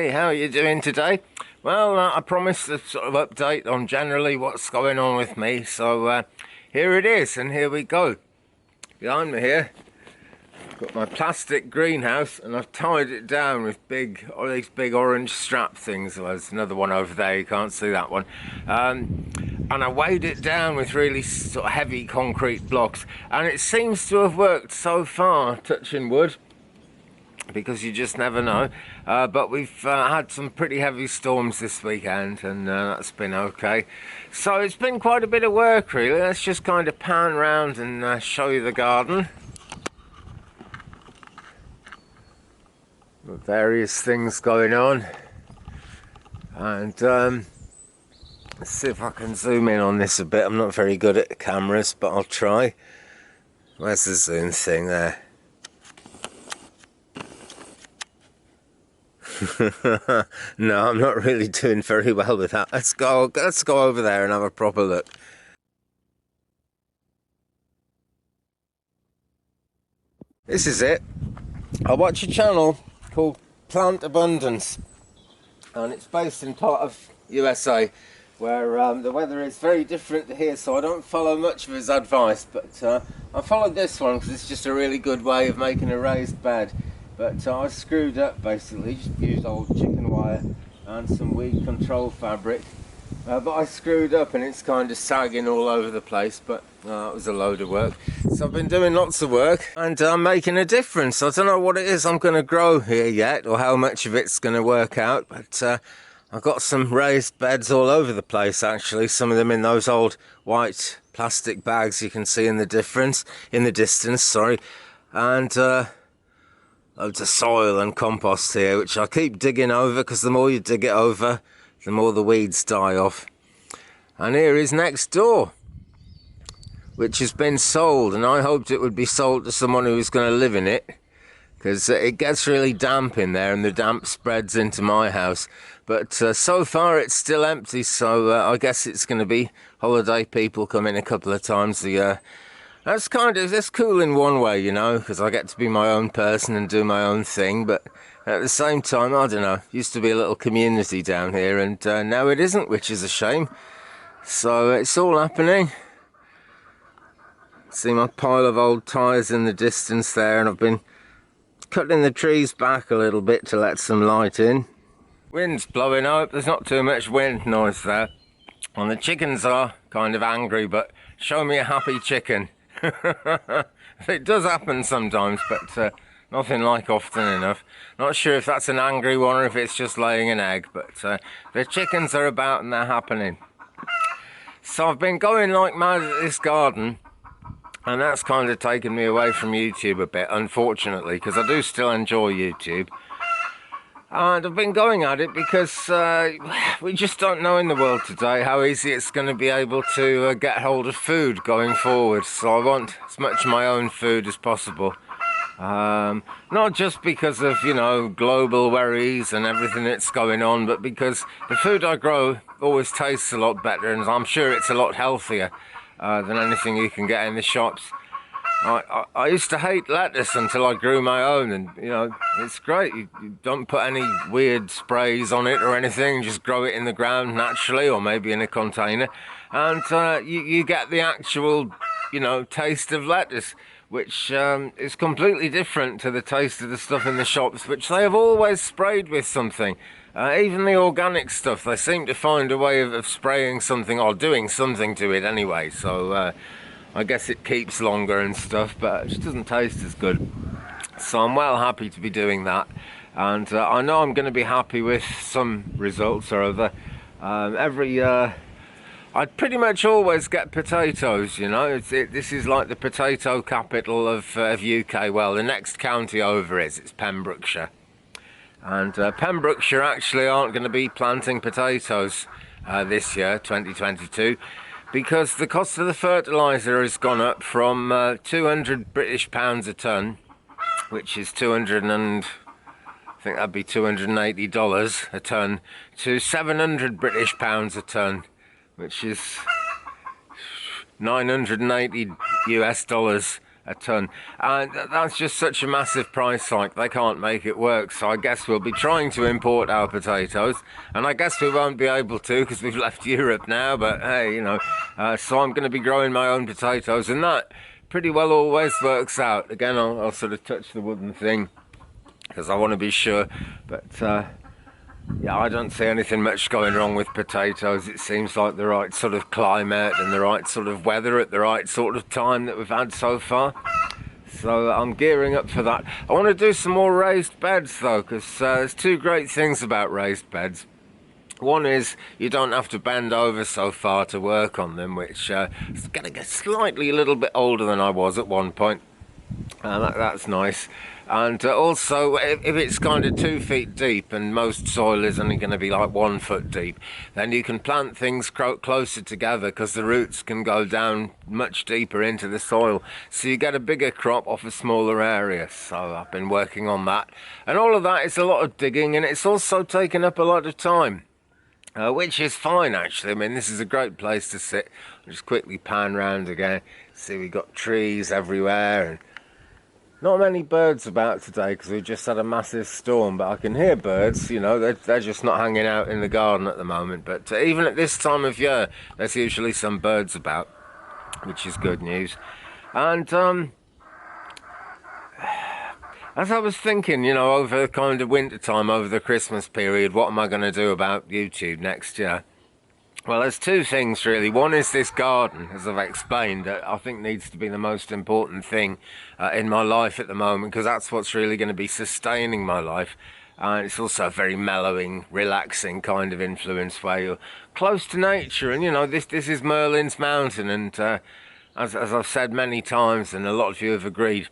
Hey, how are you doing today? Well, I promised a sort of update on generally what's going on with me, so here it is, and here we go. Behind me here, I've got my plastic greenhouse, and I've tied it down with these big orange strap things. Well, there's another one over there, you can't see that one. And I weighed it down with really sort of heavy concrete blocks, and it seems to have worked so far, touching wood, because you just never know. But we've had some pretty heavy storms this weekend, and that's been okay. So it's been quite a bit of work, really. Let's just kind of pan around and show you the garden. With various things going on. And let's see if I can zoom in on this a bit. I'm not very good at cameras, but I'll try. Where's the zoom thing there? No, I'm not really doing very well with that. Let's go over there and have a proper look. This is it. I watch a channel called Plant Abundance, and it's based in part of USA, where the weather is very different to here, so I don't follow much of his advice, but I followed this one because it's just a really good way of making a raised bed. But I screwed up, basically, just used old chicken wire and some weed control fabric. But I screwed up and it's kind of sagging all over the place, but that was a load of work. So I've been doing lots of work, and I'm making a difference. I don't know what it is I'm going to grow here yet, or how much of it's going to work out, but I've got some raised beds all over the place, actually. Some of them in those old white plastic bags you can see in the distance, sorry. And loads of soil and compost here, which I keep digging over, because the more you dig it over, the more the weeds die off. And here is next door, which has been sold, and I hoped it would be sold to someone who was going to live in it, because it gets really damp in there, and the damp spreads into my house. But so far it's still empty, so I guess it's going to be holiday people come in a couple of times a year. That's cool in one way, you know, because I get to be my own person and do my own thing, but at the same time, I don't know, used to be a little community down here, and now it isn't, which is a shame. So it's all happening. See my pile of old tyres in the distance there, and I've been cutting the trees back a little bit to let some light in. Wind's blowing out, there's not too much wind noise there. And the chickens are kind of angry, but show me a happy chicken. It does happen sometimes, but nothing like often enough. Not sure if that's an angry one or if it's just laying an egg, but the chickens are about and they're happening. So I've been going like mad at this garden, and that's kind of taken me away from YouTube a bit, unfortunately, because I do still enjoy YouTube. And I've been going at it because we just don't know in the world today how easy it's going to be able to get hold of food going forward. So I want as much of my own food as possible. Not just because of, you know, global worries and everything that's going on, but because the food I grow always tastes a lot better, and I'm sure it's a lot healthier than anything you can get in the shops. I used to hate lettuce until I grew my own, and you know, it's great. You don't put any weird sprays on it or anything, just grow it in the ground naturally, or maybe in a container, and you get the actual, you know, taste of lettuce, which is completely different to the taste of the stuff in the shops, which they have always sprayed with something. Even the organic stuff, they seem to find a way of spraying something or doing something to it anyway, so I guess it keeps longer and stuff, but it just doesn't taste as good. So I'm well happy to be doing that, and I know I'm going to be happy with some results or other. Every year I'd pretty much always get potatoes, you know. This is like the potato capital of UK. Well, the next county over it's Pembrokeshire. And Pembrokeshire actually aren't going to be planting potatoes this year, 2022. Because the cost of the fertiliser has gone up from 200 British pounds a tonne, which is I think that'd be $280 a tonne, to 700 British pounds a tonne, which is $980 US a ton, and that's just such a massive price hike. They can't make it work, so I guess we'll be trying to import our potatoes, and I guess we won't be able to because we've left Europe now. But hey, so I'm going to be growing my own potatoes, and that pretty well always works out. Again, I'll sort of touch the wooden thing because I want to be sure, but yeah, I don't see anything much going wrong with potatoes. It seems like the right sort of climate and the right sort of weather at the right sort of time that we've had so far. So I'm gearing up for that. I want to do some more raised beds though, because there's two great things about raised beds. One is you don't have to bend over so far to work on them, which is going to get slightly a little bit older than I was at one point. That's nice. And also, if it's kind of 2 feet deep and most soil is only going to be like 1 foot deep, then you can plant things closer together because the roots can go down much deeper into the soil. So you get a bigger crop off a smaller area. So I've been working on that. And all of that is a lot of digging, and it's also taken up a lot of time. Which is fine actually. I mean, this is a great place to sit. I'll just quickly pan round again. See, we've got trees everywhere and not many birds about today because we've just had a massive storm, but I can hear birds, they're just not hanging out in the garden at the moment. But even at this time of year, there's usually some birds about, which is good news. And as I was thinking, over kind of winter time, over the Christmas period, what am I going to do about YouTube next year? Well, there's two things really. One is this garden, as I've explained, that I think needs to be the most important thing in my life at the moment, because that's what's really going to be sustaining my life. And it's also a very mellowing, relaxing kind of influence where you're close to nature. And, this is Merlin's Mountain. And as I've said many times, and a lot of you have agreed,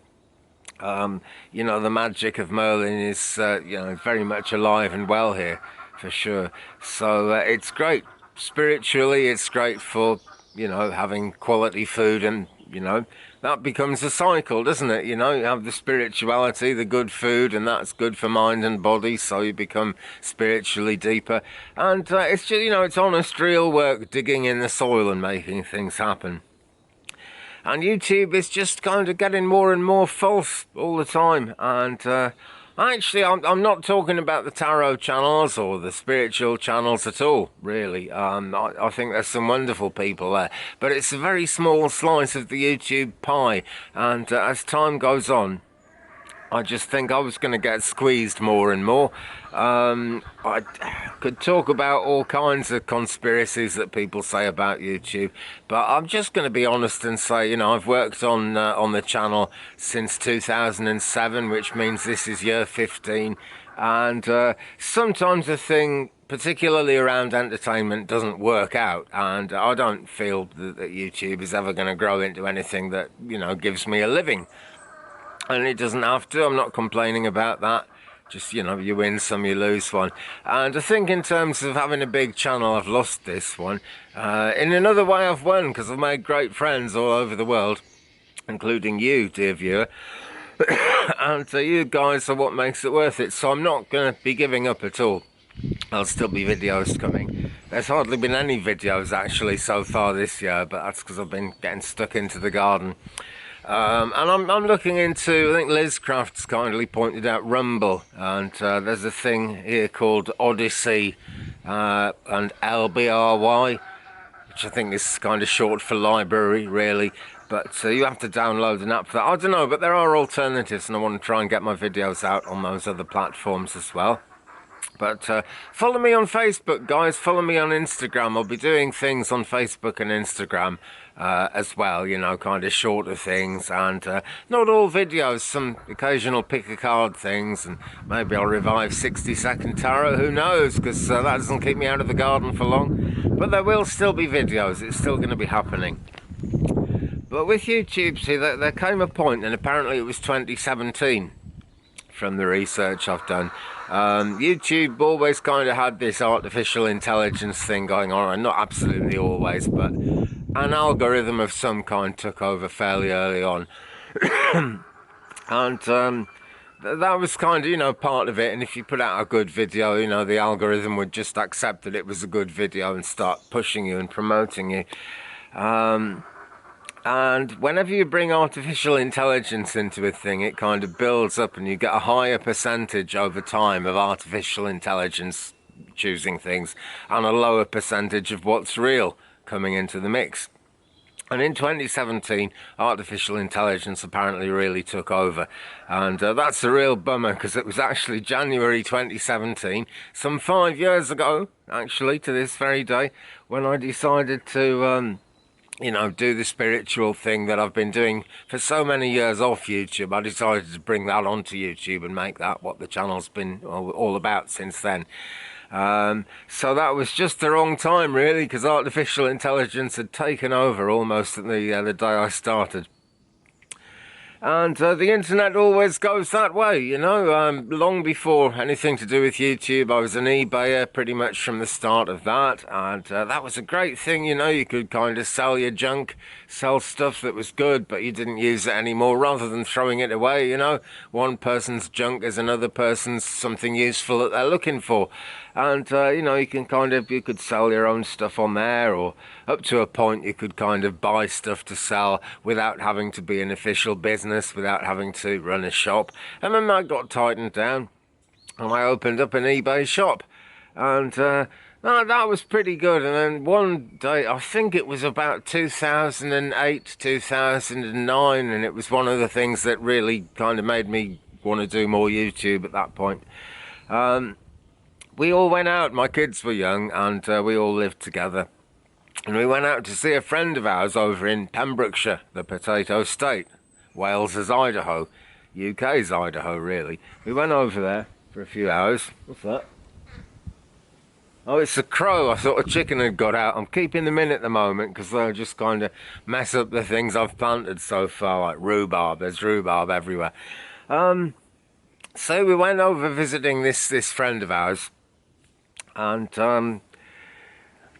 the magic of Merlin is, very much alive and well here, for sure. So it's great. Spiritually, it's great for, having quality food, and, that becomes a cycle, doesn't it? You have the spirituality, the good food, and that's good for mind and body, so you become spiritually deeper. And it's just, it's honest, real work, digging in the soil and making things happen. And YouTube is just kind of getting more and more false all the time. And actually, I'm not talking about the tarot channels or the spiritual channels at all, really. I think there's some wonderful people there. But it's a very small slice of the YouTube pie. And as time goes on, I just think I was going to get squeezed more and more. I could talk about all kinds of conspiracies that people say about YouTube, but I'm just going to be honest and say, I've worked on the channel since 2007, which means this is year 15, and sometimes a thing, particularly around entertainment, doesn't work out, and I don't feel that YouTube is ever going to grow into anything that, gives me a living. And it doesn't have to. I'm not complaining about that. Just, you win some, you lose one. And I think in terms of having a big channel, I've lost this one. In another way, I've won, because I've made great friends all over the world, including you, dear viewer. And you guys are what makes it worth it. So I'm not going to be giving up at all. There'll still be videos coming. There's hardly been any videos, actually, so far this year, but that's because I've been getting stuck into the garden. And I'm looking into, I think Liz Crafts kindly pointed out Rumble, and there's a thing here called Odyssey and LBRY, which I think is kind of short for library, really. But you have to download an app for that. I don't know, but there are alternatives, and I want to try and get my videos out on those other platforms as well. But follow me on Facebook, guys. Follow me on Instagram. I'll be doing things on Facebook and Instagram as well, kind of shorter things, and not all videos, some occasional pick-a-card things, and maybe I'll revive 60-second tarot, who knows, because that doesn't keep me out of the garden for long. But there will still be videos. It's still going to be happening. But with YouTube, see, there came a point, and apparently it was 2017, from the research I've done. YouTube always kind of had this artificial intelligence thing going on, and not absolutely always, but an algorithm of some kind took over fairly early on. And that was kind of, part of it. And if you put out a good video, the algorithm would just accept that it was a good video and start pushing you and promoting you. And whenever you bring artificial intelligence into a thing, it kind of builds up and you get a higher percentage over time of artificial intelligence choosing things and a lower percentage of what's real coming into the mix. And in 2017, artificial intelligence apparently really took over. And that's a real bummer, because it was actually January 2017, some 5 years ago, actually, to this very day, when I decided to, do the spiritual thing that I've been doing for so many years off YouTube. I decided to bring that onto YouTube and make that what the channel's been all about since then. So that was just the wrong time, really, because artificial intelligence had taken over almost at the day I started. And the internet always goes that way, long before anything to do with YouTube, I was an eBayer pretty much from the start of that. And that was a great thing, you could kind of sell your junk, sell stuff that was good, but you didn't use it anymore, rather than throwing it away, One person's junk is another person's something useful that they're looking for. And, you could sell your own stuff on there, or up to a point you could kind of buy stuff to sell without having to be an official business, without having to run a shop. And then that got tightened down, and I opened up an eBay shop. And that was pretty good. And then one day, I think it was about 2008, 2009, and it was one of the things that really kind of made me want to do more YouTube at that point. We all went out, my kids were young, and we all lived together. And we went out to see a friend of ours over in Pembrokeshire, the potato state. Wales is Idaho, UK's Idaho, really. We went over there for a few hours. What's that? Oh, it's a crow. I thought a chicken had got out. I'm keeping them in at the moment because they'll just kind of mess up the things I've planted so far, like rhubarb. There's rhubarb everywhere. So we went over visiting this friend of ours, and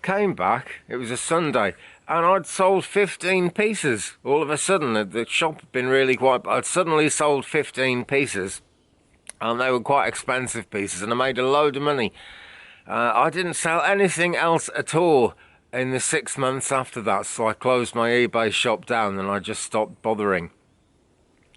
came back. It was a Sunday, and I'd sold 15 pieces. All of a sudden, the shop had been really quiet, but I'd suddenly sold 15 pieces, and they were quite expensive pieces, and I made a load of money. I didn't sell anything else at all in the 6 months after that, so I closed my eBay shop down and I just stopped bothering.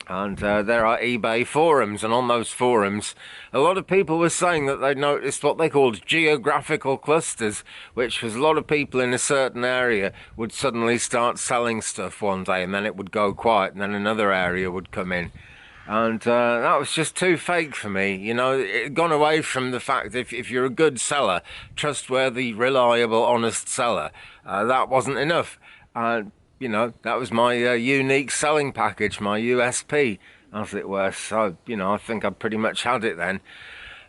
And there are eBay forums, and on those forums a lot of people were saying that they'd noticed what they called geographical clusters, which was a lot of people in a certain area would suddenly start selling stuff one day, and then it would go quiet, and then another area would come in. And that was just too fake for me. It had gone away from the fact that if you're a good seller, trustworthy, reliable, honest seller, that wasn't enough. That was my unique selling package, my USP, as it were. So, I think I pretty much had it then.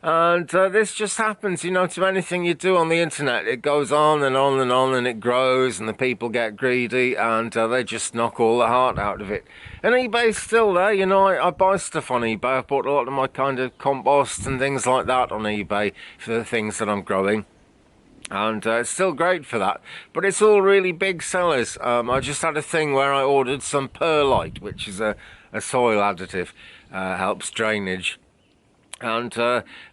And this just happens, to anything you do on the internet. It goes on and on and on, and it grows, and the people get greedy, and they just knock all the heart out of it. And eBay's still there, I buy stuff on eBay. I bought a lot of my kind of compost and things like that on eBay for the things that I'm growing. And it's still great for that, but it's all really big sellers. I just had a thing where I ordered some perlite, which is a soil additive, helps drainage. And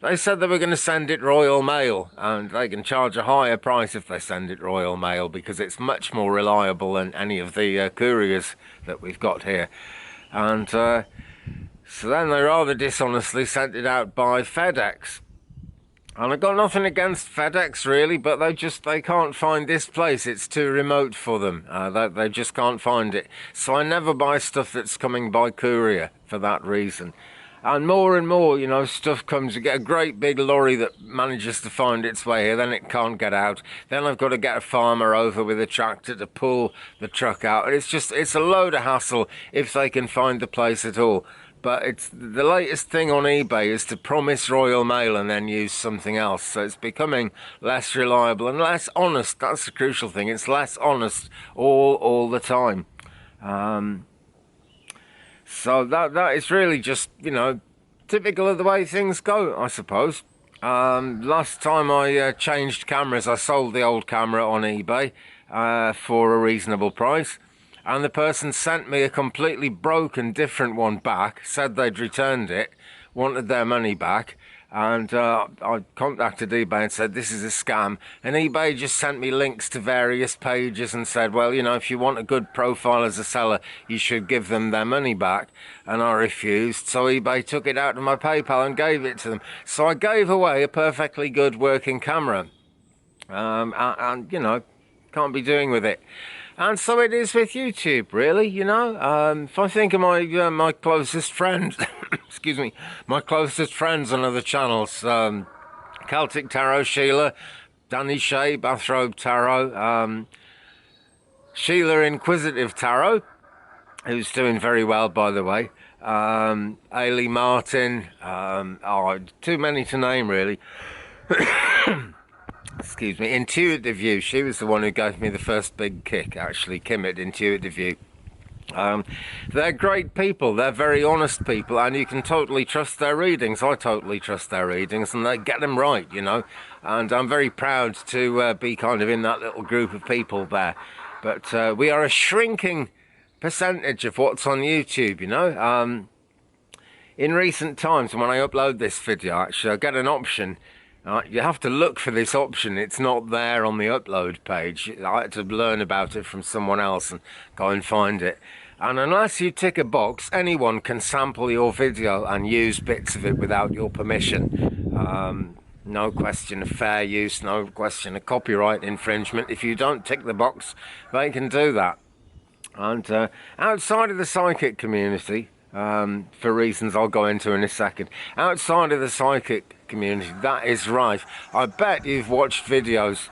they said they were going to send it Royal Mail, and they can charge a higher price if they send it Royal Mail, because it's much more reliable than any of the couriers that we've got here. And so then they rather dishonestly sent it out by FedEx. And I've got nothing against FedEx, really, but they can't find this place. It's too remote for them. They just can't find it. So I never buy stuff that's coming by courier for that reason. And more, stuff comes. You get a great big lorry that manages to find its way here, then it can't get out. Then I've got to get a farmer over with a tractor to pull the truck out. And it's a load of hassle if they can find the place at all. But it's the latest thing on eBay is to promise Royal Mail and then use something else. So it's becoming less reliable and less honest. That's the crucial thing. It's less honest all the time. So that is really just, typical of the way things go, I suppose. Last time I changed cameras, I sold the old camera on eBay for a reasonable price. And the person sent me a completely broken different one back, said they'd returned it, wanted their money back, And I contacted eBay and said, this is a scam. And eBay just sent me links to various pages and said, well, you know, if you want a good profile as a seller, you should give them their money back. And I refused. So eBay took it out of my PayPal and gave it to them. So I gave away a perfectly good working camera. And you know, can't be doing with it. And so it is with YouTube, really, you know. If I think of my closest friends, excuse me, my closest friends on other channels, Celtic Tarot Sheila, Danny Shea, Bathrobe Tarot, Sheila Inquisitive Tarot, who's doing very well, by the way, Ailey Martin, too many to name, really. Excuse me, Intuitive View. She was the one who gave me the first big kick, actually, Kim at Intuitive View. They're great people, they're very honest people, and you can totally trust their readings. I totally trust their readings, and they get them right, you know. And I'm very proud to be kind of in that little group of people there. But we are a shrinking percentage of what's on YouTube, you know. In recent times, when I upload this video, actually, I get an option. You have to look for this option. It's not there on the upload page. I had to learn about it from someone else and go and find it. And unless you tick a box, anyone can sample your video and use bits of it without your permission. No question of fair use, no question of copyright infringement. If you don't tick the box, they can do that. And outside of the psychic community, for reasons I'll go into in a second, outside of the psychic community, that is right, I bet you've watched videos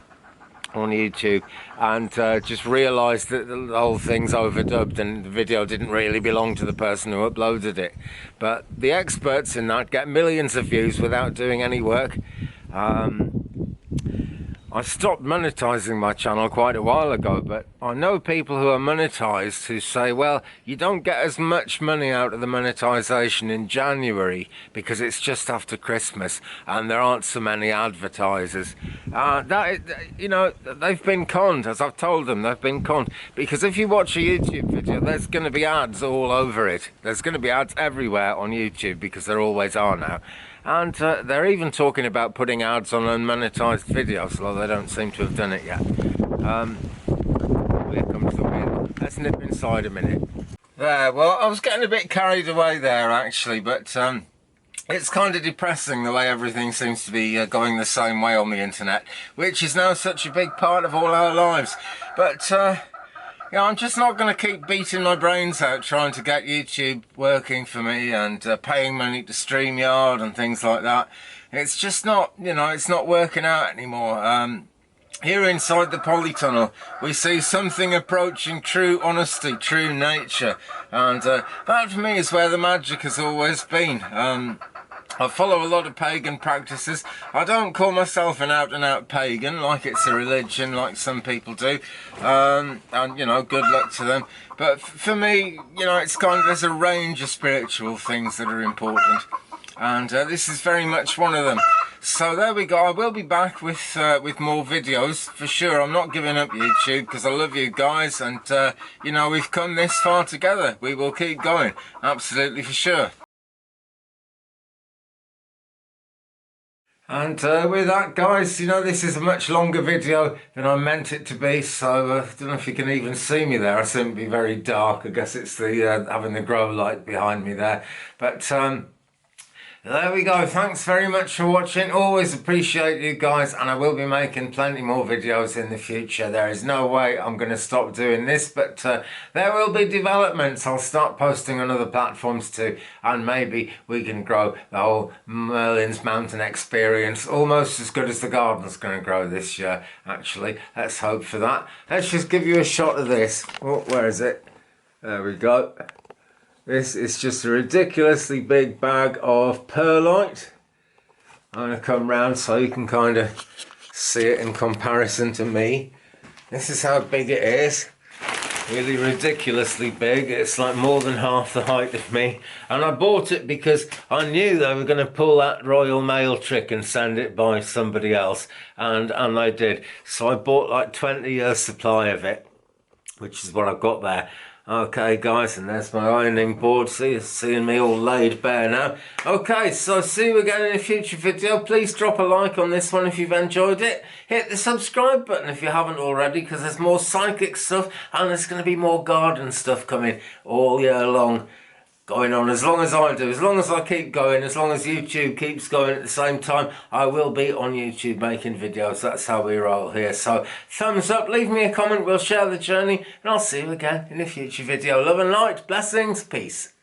on YouTube and just realised that the whole thing's overdubbed and the video didn't really belong to the person who uploaded it. But the experts in that get millions of views without doing any work. I stopped monetizing my channel quite a while ago, but I know people who are monetized who say, well, you don't get as much money out of the monetization in January because it's just after Christmas and there aren't so many advertisers. You know, they've been conned, as I've told them, they've been conned. Because if you watch a YouTube video, there's going to be ads all over it. There's going to be ads everywhere on YouTube because there always are now. And they're even talking about putting ads on unmonetized videos, although they don't seem to have done it yet. Here comes the wind. Let's nip inside a minute. There, well, I was getting a bit carried away there, actually, but it's kind of depressing the way everything seems to be going the same way on the internet, which is now such a big part of all our lives. But yeah, I'm just not going to keep beating my brains out trying to get YouTube working for me and paying money to StreamYard and things like that. It's just not, you know, it's not working out anymore. Here inside the polytunnel, we see something approaching true honesty, true nature. And that for me is where the magic has always been. I follow a lot of pagan practices. I don't call myself an out-and-out pagan, like it's a religion, like some people do. And, you know, good luck to them. But for me, you know, it's kind of, there's a range of spiritual things that are important. And this is very much one of them. So there we go. I will be back with more videos, for sure. I'm not giving up YouTube, because I love you guys. And, you know, we've come this far together. We will keep going. Absolutely, for sure. And with that, guys, you know, this is a much longer video than I meant it to be, so I don't know if you can even see me there. I seem to be very dark. I guess it's the having the grow light behind me there. But there we go. Thanks very much for watching. Always appreciate you guys, and I will be making plenty more videos in the future. There is no way I'm going to stop doing this, but there will be developments. I'll start posting on other platforms too, and maybe we can grow the whole Merlin's Mountain experience almost as good as the garden's going to grow this year, actually. Let's hope for that. Let's just give you a shot of this. Oh, where is it? There we go. This is just a ridiculously big bag of perlite. I'm going to come round so you can kind of see it in comparison to me. This is how big it is. Really ridiculously big. It's like more than half the height of me. And I bought it because I knew they were going to pull that Royal Mail trick and send it by somebody else. And they did. So I bought like 20 years supply of it, which is what I've got there. Okay guys, and there's my ironing board. Seeing me all laid bare now. Okay, so see you again in a future video. Please drop a like on this one if you've enjoyed it. Hit the subscribe button if you haven't already, because there's more psychic stuff and there's going to be more garden stuff coming all year long. Going on as long as I do, as long as I keep going, as long as YouTube keeps going at the same time, I will be on YouTube making videos. That's how we roll here. So thumbs up, leave me a comment, we'll share the journey, and I'll see you again in a future video. Love and light, blessings, peace.